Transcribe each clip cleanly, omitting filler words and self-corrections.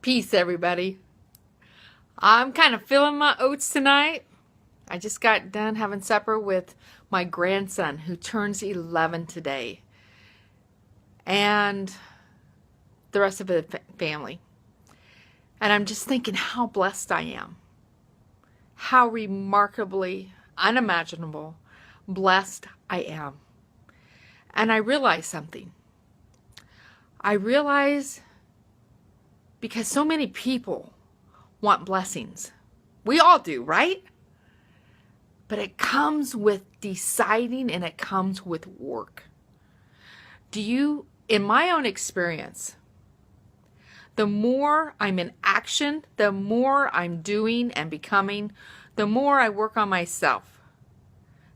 Peace, everybody. I'm kind of feeling my oats tonight. I just got done having supper with my grandson who turns 11 today. And the rest of the family. And I'm just thinking how blessed I am. How remarkably, unimaginable blessed I am. And I realize something. I realize because so many people want blessings. We all do, right? But it comes with deciding and it comes with work. In my own experience, the more I'm in action, the more I'm doing and becoming, the more I work on myself,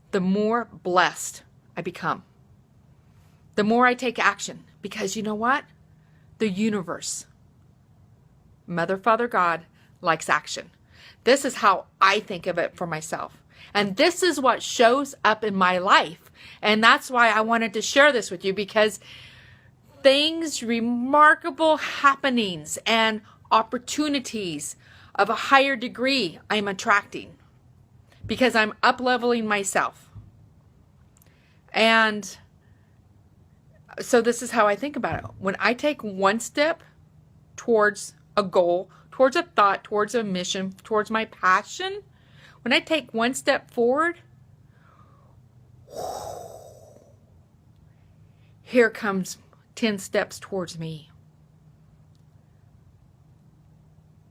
the more blessed I become. The more I take action. Because you know what? The universe, Mother, Father, God, likes action. This is how I think of it for myself. And this is what shows up in my life. And that's why I wanted to share this with you, because remarkable happenings and opportunities of a higher degree I'm attracting because I'm up-leveling myself. And so this is how I think about it. When I take one step towards a goal, towards a thought, towards a mission, towards my passion, when I take one step forward, here comes 10 steps towards me.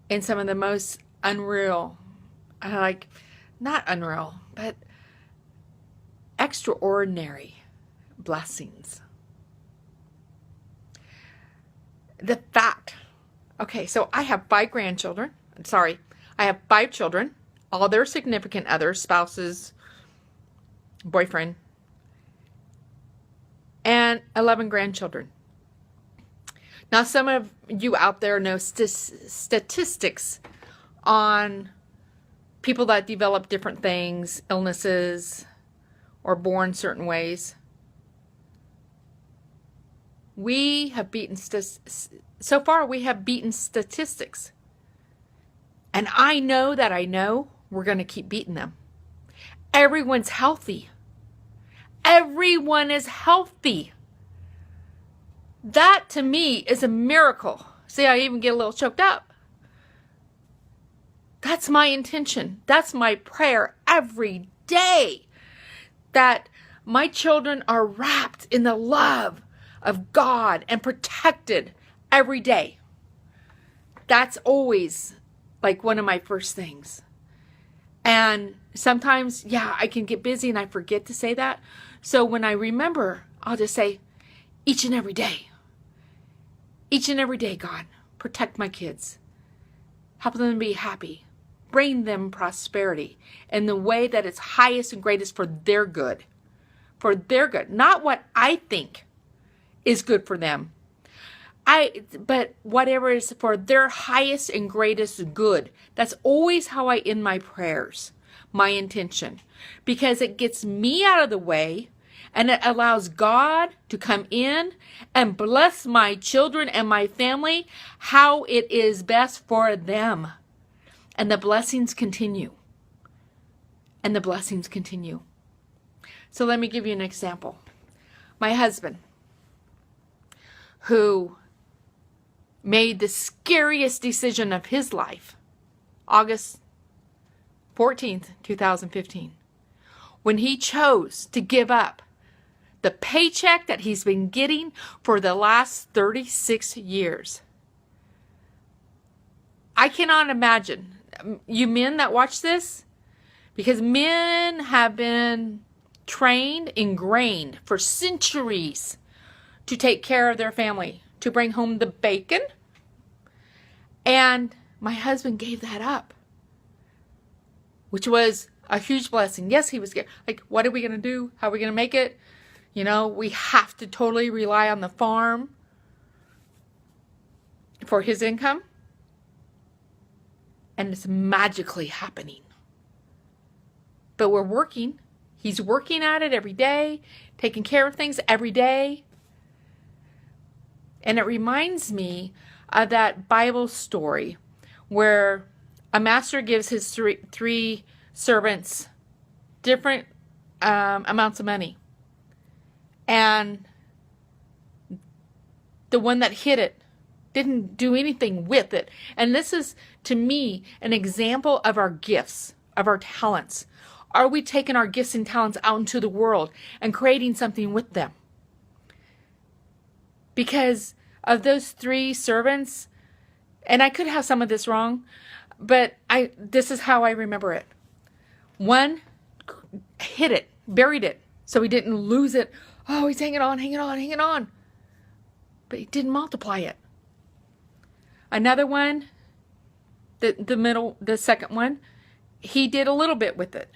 And some of the most unreal, not unreal, but extraordinary blessings. The fact, so I have 5 grandchildren. I have 5 children, all their significant others, spouses, boyfriend, and 11 grandchildren. Now, some of you out there know statistics on people that develop different things, illnesses, or born certain ways. We have beaten, so far we have beaten statistics. And I know we're going to keep beating them. Everyone's healthy. Everyone is healthy. That to me is a miracle. See, I even get a little choked up. That's my intention. That's my prayer every day. That my children are wrapped in the love of God and protected every day. That's always like one of my first things. And sometimes, I can get busy and I forget to say that. So when I remember, I'll just say, each and every day, God, protect my kids. Help them be happy. Bring them prosperity in the way that is highest and greatest for their good. For their good. Not what I think is good for them. But whatever is for their highest and greatest good. That's always how I end my prayers, my intention. Because it gets me out of the way and it allows God to come in and bless my children and my family how it is best for them. And the blessings continue. And the blessings continue. So let me give you an example. My husband, who made the scariest decision of his life, August 14th, 2015, when he chose to give up the paycheck that he's been getting for the last 36 years. I cannot imagine. You men that watch this, because men have been trained, ingrained for centuries to take care of their family, to bring home the bacon. And my husband gave that up, which was a huge blessing. Yes, he was scared. Like, what are we going to do? How are we going to make it? We have to totally rely on the farm for his income. And it's magically happening. But we're working. He's working at it every day, taking care of things every day. And it reminds me of that Bible story where a master gives his three servants different amounts of money. And the one that hid it didn't do anything with it. And this is, to me, an example of our gifts, of our talents. Are we taking our gifts and talents out into the world and creating something with them? Because of those three servants, and I could have some of this wrong, but this is how I remember it. One hid it, buried it, so he didn't lose it. Oh, he's hanging on, hanging on, hanging on. But he didn't multiply it. Another one, the second one, he did a little bit with it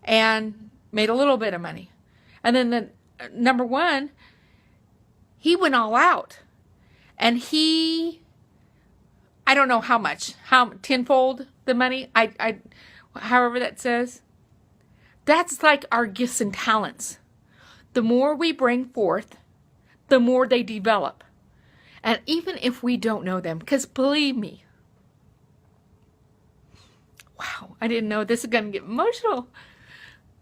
and made a little bit of money. And then the number one, he went all out. And I don't know how much, tenfold the money, however that says. That's like our gifts and talents. The more we bring forth, the more they develop. And even if we don't know them, because believe me, wow, I didn't know this is going to get emotional.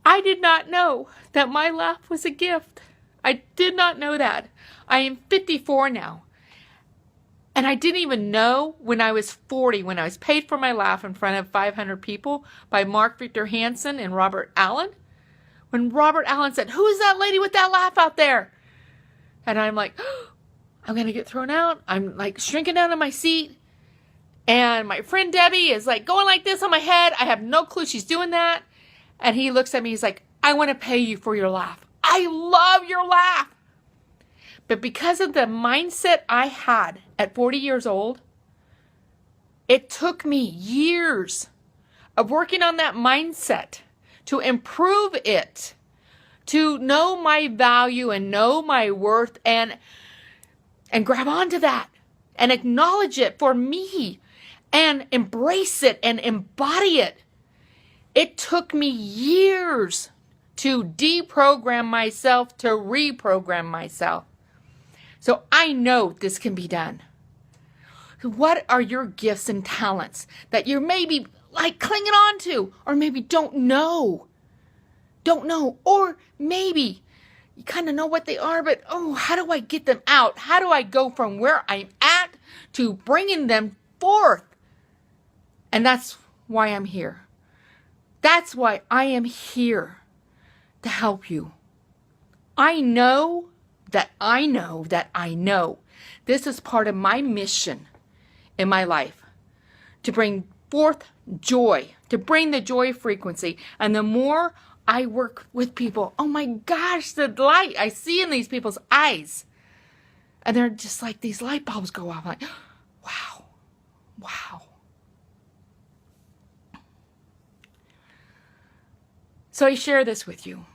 I did not know that my laugh was a gift. I did not know that. I am 54 now. And I didn't even know when I was 40, when I was paid for my laugh in front of 500 people by Mark Victor Hansen and Robert Allen. When Robert Allen said, "Who's that lady with that laugh out there?" And I'm like, oh, I'm going to get thrown out. I'm like shrinking down in my seat. And my friend Debbie is like going like this on my head. I have no clue she's doing that. And he looks at me. He's like, "I want to pay you for your laugh. I love your laugh." But because of the mindset I had at 40 years old, it took me years of working on that mindset to improve it, to know my value and know my worth and grab onto that and acknowledge it for me and embrace it and embody it. It took me years to deprogram myself, to reprogram myself. So I know this can be done. What are your gifts and talents that you're maybe like clinging on to, or maybe don't know? Or maybe you kind of know what they are, but how do I get them out? How do I go from where I'm at to bringing them forth? And that's why I'm here. That's why I am here to help you. I know that I know that I know this is part of my mission in my life, to bring forth joy, to bring the joy frequency. And the more I work with people, oh my gosh, the light I see in these people's eyes. And they're just like these light bulbs go off. Like, wow, wow. So I share this with you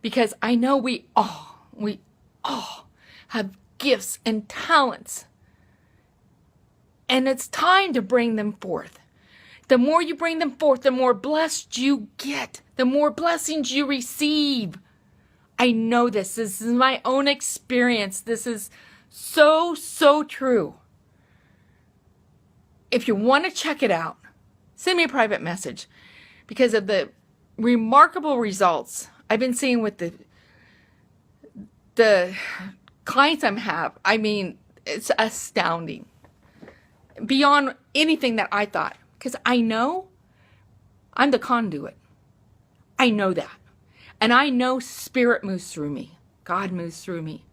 because I know we all have gifts and talents. And it's time to bring them forth. The more you bring them forth, the more blessed you get, the more blessings you receive. I know this. This is my own experience. This is so, so true. If you want to check it out, send me a private message because of the remarkable results I've been seeing with the clients I have. I mean, it's astounding. Beyond anything that I thought. Because I know I'm the conduit. I know that. And I know Spirit moves through me. God moves through me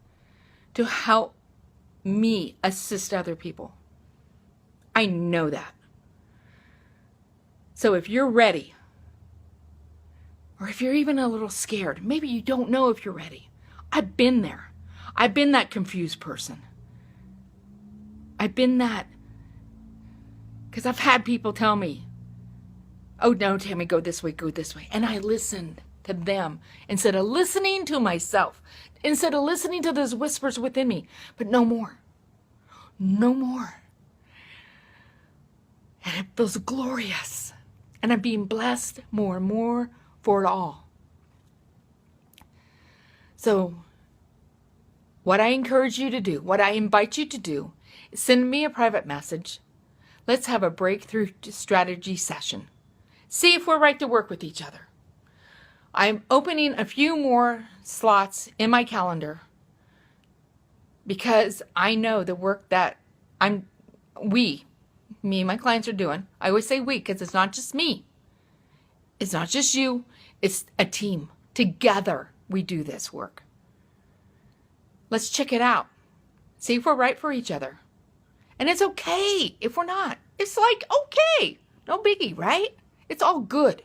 to help me assist other people. I know that. So if you're ready, or if you're even a little scared, maybe you don't know if you're ready. I've been there. I've been that confused person. I've been that. Because I've had people tell me, "Oh no, Tammy, go this way, go this way." And I listened to them instead of listening to myself, instead of listening to those whispers within me. But no more. No more. And it feels glorious. And I'm being blessed more and more for it all. So What I encourage you to do, what I invite you to do, is send me a private message. Let's have a breakthrough strategy session. See if we're right to work with each other. I'm opening a few more slots in my calendar because I know the work that me and my clients are doing. I always say we because it's not just me. It's not just you. It's a team. Together we do this work. Let's check it out. See if we're right for each other. And it's okay if we're not. It's like, okay. No biggie, right? It's all good.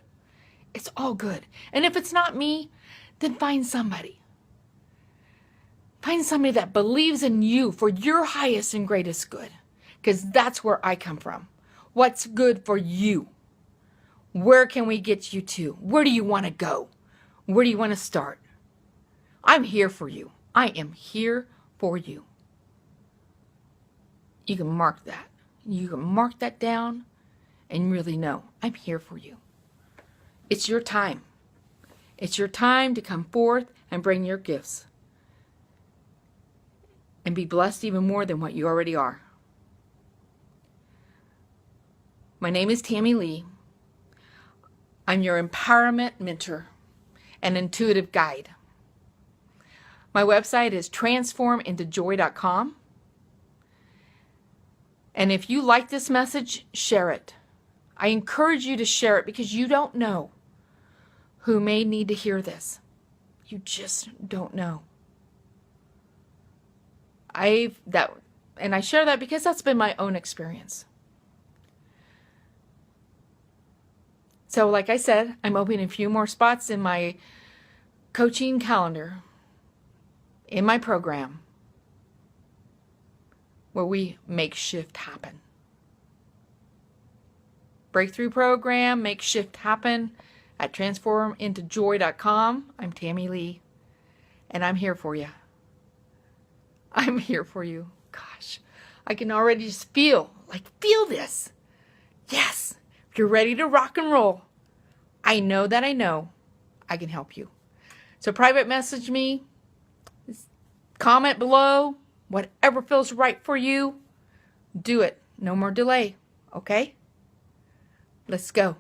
It's all good. And if it's not me, then find somebody. Find somebody that believes in you for your highest and greatest good. Because that's where I come from. What's good for you? Where can we get you to? Where do you want to go? Where do you want to start? I'm here for you. I am here for you. You can mark that. You can mark that down and really know I'm here for you. It's your time. It's your time to come forth and bring your gifts and be blessed even more than what you already are. My name is Tammy Lee. I'm your empowerment mentor and intuitive guide. My website is transformintojoy.com. And if you like this message, share it. I encourage you to share it because you don't know who may need to hear this. You just don't know. And I share that because that's been my own experience. So like I said, I'm opening a few more spots in my coaching calendar, in my program, where we make shift happen. Breakthrough program, make shift happen at transformintojoy.com. I'm Tammy Lee, and I'm here for you. I'm here for you. Gosh, I can already just feel this. Yes, if you're ready to rock and roll, I know that I know I can help you. So private message me, comment below, whatever feels right for you, do it. No more delay, okay? Let's go.